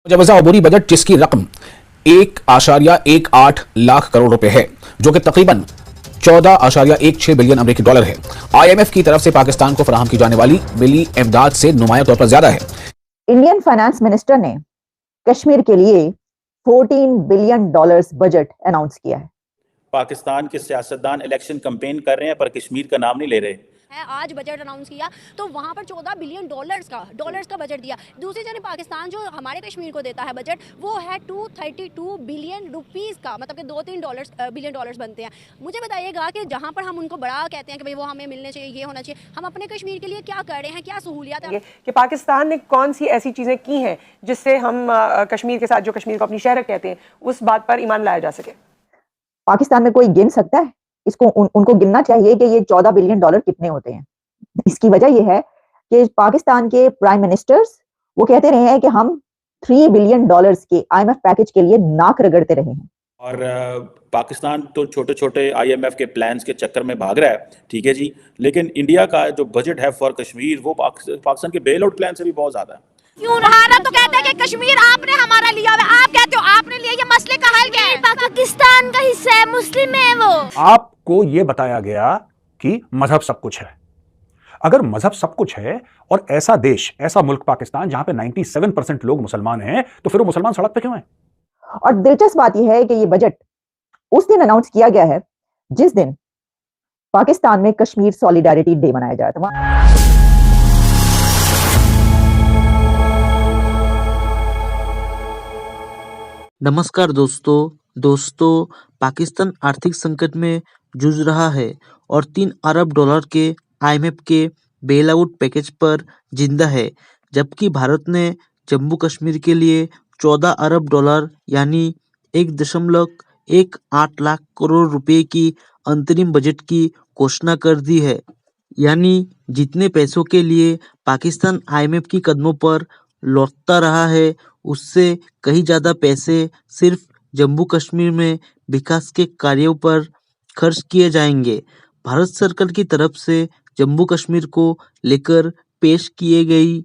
मुजवजा अबूरी budget जिसकी रकम 1.18 लाख करोड़ रुपए है, जो कि तकरीबन 14.16 बिलियन अमेरिकी डॉलर है। आईएमएफ की तरफ से पाकिस्तान को फराहम की जाने वाली मिली इमदाद से नुमाया तौर पर ज्यादा है। इंडियन फाइनेंस मिनिस्टर ने कश्मीर के लिए 14 बिलियन डॉलर्स बजट अनाउंस किया है। पाकिस्तान के सियासतदान इलेक्शन कैंपेन कर रहे हैं पर कश्मीर का नाम नहीं ले रहे है। आज बजट अनाउंस किया तो वहाँ पर 14 बिलियन डॉलर्स का बजट दिया। दूसरी तरफ पाकिस्तान जो हमारे कश्मीर को देता है बजट वो है 232 बिलियन रुपीस का, मतलब कि 2-3 बिलियन डॉलर्स बनते हैं। मुझे बताइएगा कि जहाँ पर हम उनको बड़ा कहते हैं कि भाई वो हमें मिलने चाहिए, ये होना चाहिए, हम अपने कश्मीर के लिए क्या कर रहे हैं, क्या सहूलियत है कि पाकिस्तान ने कौन सी ऐसी चीज़ें की हैं जिससे हम कश्मीर के साथ, जो कश्मीर को अपनी शहर कहते हैं, उस बात पर ईमान लाया जा सके। पाकिस्तान में कोई गिन सकता है इसको? उनको गिनना चाहिए कि ये 14 बिलियन डॉलर कितने होते हैं। इसकी वजह यह है कि पाकिस्तान के प्राइम मिनिस्टर्स वो कहते रहे हैं कि हम 3 बिलियन डॉलर्स के आईएमएफ पैकेज के लिए नाक रगड़ते रहे हैं। और पाकिस्तान तो छोटे छोटे आईएमएफ के प्लान्स के चक्कर में भाग रहा है, ठीक है जी, लेकिन इंडिया का जो बजट है फॉर कश्मीर वो पाकिस्तान के बेल आउट प्लान से भी बहुत ज्यादा है। क्यों रहा तो कहते हैं कि कश्मीर आपने हमारा लिया हुआ, आप कहते हो आपने लिया, ये मसले का हल क्या है? पाकिस्तान का हिस्सा है, मुस्लिम है वो। आपको ये बताया गया कि मजहब सब कुछ है। अगर मजहब सब कुछ है और ऐसा देश, ऐसा मुल्क पाकिस्तान जहां पे 97% लोग मुसलमान हैं, तो फिर वो मुसलमान सड़क पे क्यों हैं? और दिलचस्प बात यह है कि ये बजट उस दिन अनाउंस किया गया है जिस दिन पाकिस्तान में कश्मीर सॉलिडारिटी डे मनाया जा रहा था। नमस्कार दोस्तों, पाकिस्तान आर्थिक संकट में जूझ रहा है और 3 अरब डॉलर के आईएमएफ के बेल आउट पैकेज पर जिंदा है, जबकि भारत ने जम्मू कश्मीर के लिए 14 अरब डॉलर यानी 1.18 लाख करोड़ रुपए की अंतरिम बजट की घोषणा कर दी है। यानी जितने पैसों के लिए पाकिस्तान आईएमएफ की कदमों पर लौटता रहा है, उससे कहीं ज़्यादा पैसे सिर्फ जम्मू कश्मीर में विकास के कार्यों पर खर्च किए जाएंगे। भारत सरकार की तरफ से जम्मू कश्मीर को लेकर पेश किए गई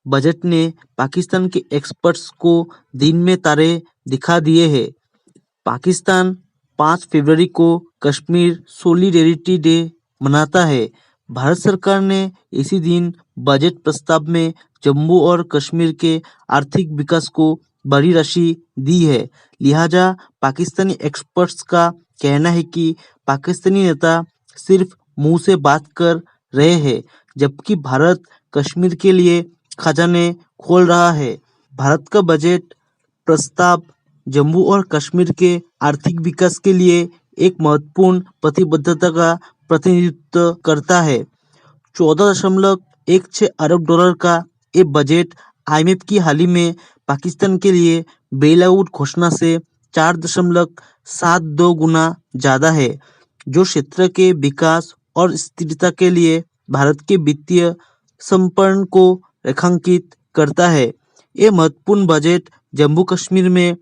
बजट ने पाकिस्तान के एक्सपर्ट्स को दिन में तारे दिखा दिए हैं। पाकिस्तान 5 फरवरी को कश्मीर सॉलिडेरिटी डे मनाता है। भारत सरकार ने इसी दिन बजट प्रस्ताव में जम्मू और कश्मीर के आर्थिक विकास को बड़ी राशि दी है। लिहाजा पाकिस्तानी एक्सपर्ट्स का कहना है कि पाकिस्तानी नेता सिर्फ मुंह से बात कर रहे हैं, जबकि भारत कश्मीर के लिए खजाने खोल रहा है। भारत का बजट प्रस्ताव जम्मू और कश्मीर के आर्थिक विकास के लिए एक महत्वपूर्ण प्रतिबद्धता का प्रतिनिधित्व करता है। 14.16 अरब डॉलर का ये बजट आईएमएफ की हाल ही में पाकिस्तान के लिए बेल आउट घोषणा से 4.72 गुना ज्यादा है, जो क्षेत्र के विकास और स्थिरता के लिए भारत के वित्तीय संपर्ण को रेखांकित करता है। ये महत्वपूर्ण बजट जम्मू कश्मीर में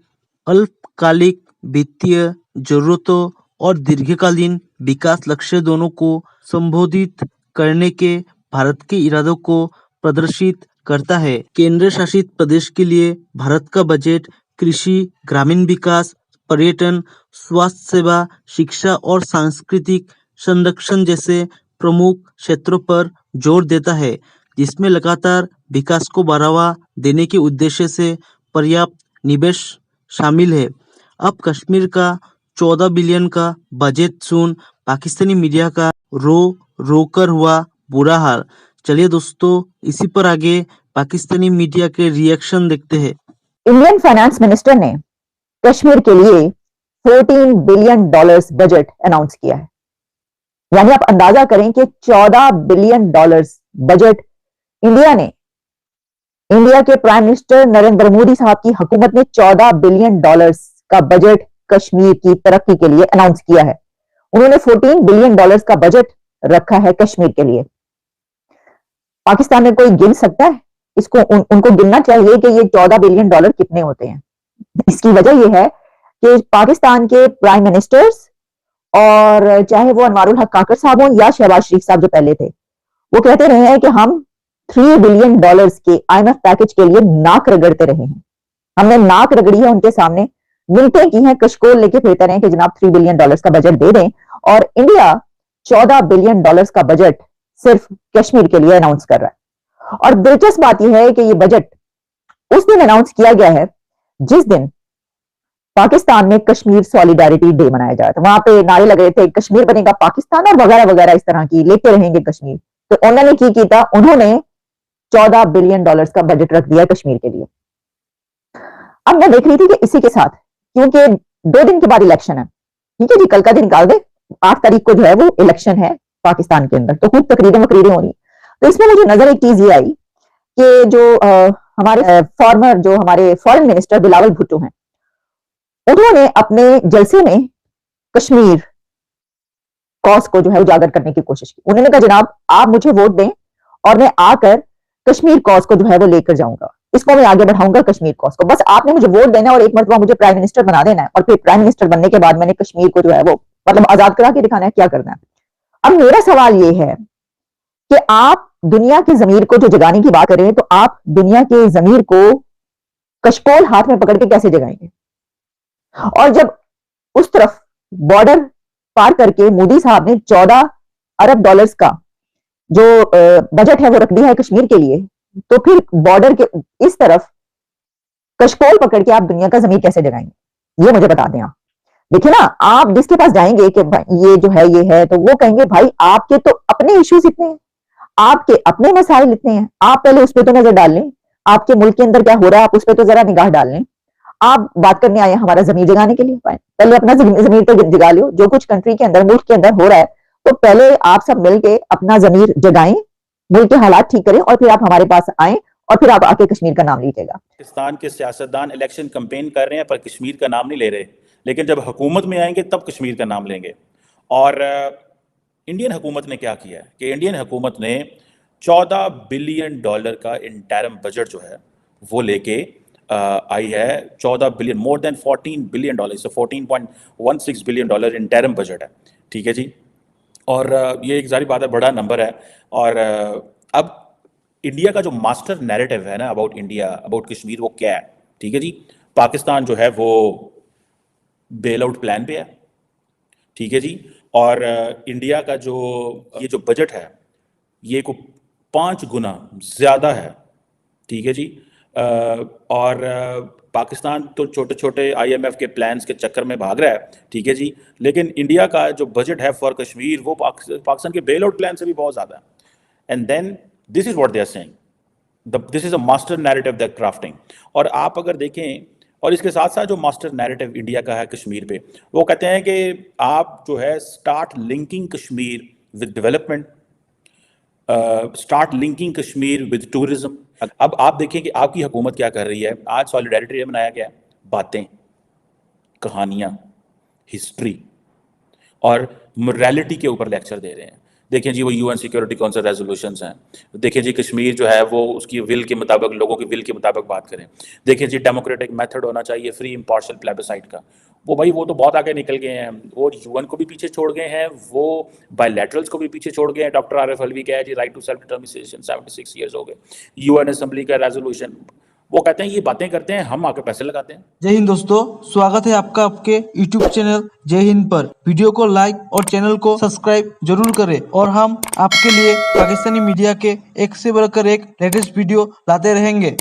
अल्पकालिक वित्तीय जरूरतों और दीर्घकालीन विकास लक्ष्य दोनों को संबोधित करने के भारत के इरादों को प्रदर्शित करता है। केंद्र शासित प्रदेश के लिए भारत का बजट कृषि, ग्रामीण विकास, पर्यटन, स्वास्थ्य सेवा, शिक्षा और सांस्कृतिक संरक्षण जैसे प्रमुख क्षेत्रों पर जोर देता है, जिसमें लगातार विकास को बढ़ावा देने के उद्देश्य से पर्याप्त निवेश शामिल है। अब कश्मीर का 14 बिलियन का बजट सुन पाकिस्तानी मीडिया का रो कर हुआ बुरा हाल। चलिए दोस्तों, इसी पर आगे पाकिस्तानी मीडिया के रिएक्शन देखते हैं। इंडियन फाइनेंस मिनिस्टर ने कश्मीर के लिए 14 बिलियन डॉलर्स बजट अनाउंस किया है। यानी आप अंदाजा करें कि 14 बिलियन डॉलर्स बजट इंडिया के प्राइम मिनिस्टर नरेंद्र मोदी साहब की हुकूमत ने 14 बिलियन डॉलर्स का बजट कश्मीर की तरक्की के लिए अनाउंस किया है। उन्होंने 14 बिलियन डॉलर्स का बजट रखा है कश्मीर के लिए। पाकिस्तान में कोई गिन सकता है इसको? उनको गिनना चाहिए कि ये 14 बिलियन डॉलर कितने होते हैं। इसकी वजह यह है कि पाकिस्तान के प्राइम मिनिस्टर्स, और चाहे वो अनवारुल हक काकर साहब हों या शहबाज शरीफ साहब जो पहले थे, वो कहते रहे हैं कि हम 3 बिलियन डॉलर्स के आईएमएफ पैकेज के लिए नाक रगड़ते रहे हैं। हमने नाक रगड़ी है उनके सामने, मिनटें की हैं, कशकोल लेके फिरते रहे कि जनाब $3 बिलियन का बजट दे दें, और इंडिया $14 बिलियन का बजट सिर्फ कश्मीर के लिए अनाउंस कर रहा है। और दिलचस्प बात यह है कि यह बजट उस दिन अनाउंस किया गया है जिस दिन पाकिस्तान में कश्मीर सॉलिडारिटी डे मनाया जा रहा था। वहां पे नारे लग रहे थे कश्मीर बनेगा पाकिस्तान और वगैरह वगैरह इस तरह की, लेते रहेंगे कश्मीर। तो उन्होंने की था, उन्होंने $14 बिलियन का बजट रख दिया कश्मीर के लिए। अब मैं देख रही थी कि इसी के साथ, क्योंकि 2 दिन के बाद इलेक्शन है, ठीक है जी, कल का दिन निकाल दे, 8 तारीख को जो है वो इलेक्शन है पाकिस्तान के अंदर, तो खूब तकरीरें वकरीरें हो रही। तो इसमें मुझे नजर एक चीज ये आई कि जो हमारे फॉरेन मिनिस्टर बिलावल भुट्टो हैं, उन्होंने अपने जलसे में कश्मीर कॉज को जो है उजागर करने की कोशिश की। उन्होंने कहा जनाब आप मुझे वोट दें और मैं आकर कश्मीर कॉज को जो है वो लेकर जाऊंगा, इसको मैं आगे बढ़ाऊंगा कश्मीर कॉज को, बस आपने मुझे वोट देना है और एक मरतबा मुझे प्राइम मिनिस्टर बना देना है, और फिर प्राइम मिनिस्टर बनने के बाद मैंने कश्मीर को जो है वो मतलब आजाद करा के दिखाना है, क्या करना है। अब मेरा सवाल ये है कि आप दुनिया की जमीर को जो जगाने की बात करें, तो आप दुनिया के जमीर को कशकोल हाथ में पकड़ के कैसे जगाएंगे? और जब उस तरफ बॉर्डर पार करके मोदी साहब ने $14 अरब का जो बजट है वो रख दिया है कश्मीर के लिए, तो फिर बॉर्डर के इस तरफ कशकोल पकड़ के आप दुनिया का जमीर कैसे जगाएंगे? ये मुझे बता दें। आप देखिए ना, आप जिसके पास जाएंगे कि ये जो है ये है, तो वो कहेंगे भाई आपके तो अपने इश्यूज इतने हैं, आपके अपने मसाइल इतने हैं, आप पहले उस पर तो नजर डाल लें, आपके मुल्क के अंदर क्या हो रहा है आप उस पर तो जरा निगाह डाल लें। आप बात करने आए हमारा जमीर जगाने के लिए, पहले अपना जमीर तो जगा लो। जो कुछ कंट्री के अंदर मुल्क के अंदर हो रहा है, तो पहले आप सब मिलके अपना जमीर जगाएं, मुल्क के हालात ठीक करें, और फिर आप हमारे पास आए और फिर आप आके कश्मीर का नाम लीजिएगा। पाकिस्तान के सियासतदान इलेक्शन कैंपेन कर रहे हैं पर कश्मीर का नाम नहीं ले रहे, लेकिन जब हुकूमत में आएंगे तब कश्मीर का नाम लेंगे। और इंडियन हुकूमत ने क्या किया है कि इंडियन हुकूमत ने $14 बिलियन का इंटरिम बजट जो है वो लेके आई है। 14 billion, more than 14 billion dollar, so $14.16 billion interim budget है, ठीक है जी। और ये एक जारी बात है, बड़ा नंबर है। और अब इंडिया का जो मास्टर नैरेटिव है ना अबाउट इंडिया, अबाउट कश्मीर, वो क्या है? ठीक है जी, पाकिस्तान जो है वो बेल आउट प्लान पे है, ठीक है जी। और इंडिया का जो ये जो बजट है ये को 5 गुना ज़्यादा है, ठीक है जी। और पाकिस्तान तो छोटे छोटे IMF के प्लान्स के चक्कर में भाग रहा है, ठीक है जी, लेकिन इंडिया का जो बजट है फॉर कश्मीर वो पाकिस्तान के बेल आउट प्लान से भी बहुत ज़्यादा है। And then this is what they are saying, this is a master narrative the crafting. और आप अगर देखें, और इसके साथ साथ जो मास्टर नैरेटिव इंडिया का है कश्मीर पे, वो कहते हैं कि आप जो है start linking Kashmir with development, start linking Kashmir with tourism. अब आप देखिए कि आपकी हुकूमत क्या कर रही है। आज सॉलिडारिटी डे मनाया गया है, बातें, कहानियाँ, हिस्ट्री और मोरालिटी के ऊपर लेक्चर दे रहे हैं। देखिए जी, वो UN सिक्योरिटी काउंसिल रेजोल्यूशंस हैं। देखिए जी, कश्मीर जो है वो उसकी विल के मुताबिक, लोगों की विल के मुताबिक बात करें। देखिए जी, डेमोक्रेटिक मेथड होना चाहिए, फ्री इम्पार्शियल प्लेबिसाइट का। वो भाई वो तो बहुत आगे निकल गए हैं, वो UN को भी पीछे छोड़ गए हैं, वो बायलैटरल्स को भी पीछे छोड़ गए हैं। डॉक्टर आरिफ अलवी कह जी right to self determination 76 years हो गए। UN असेंबली का रेजोल्यूशन, वो कहते हैं ये बातें करते हैं, हम आके पैसे लगाते हैं। जय हिंद दोस्तों, स्वागत है आपका आपके YouTube चैनल जय हिंद पर। वीडियो को लाइक और चैनल को सब्सक्राइब जरूर करें, और हम आपके लिए पाकिस्तानी मीडिया के एक से बढ़कर एक लेटेस्ट वीडियो लाते रहेंगे।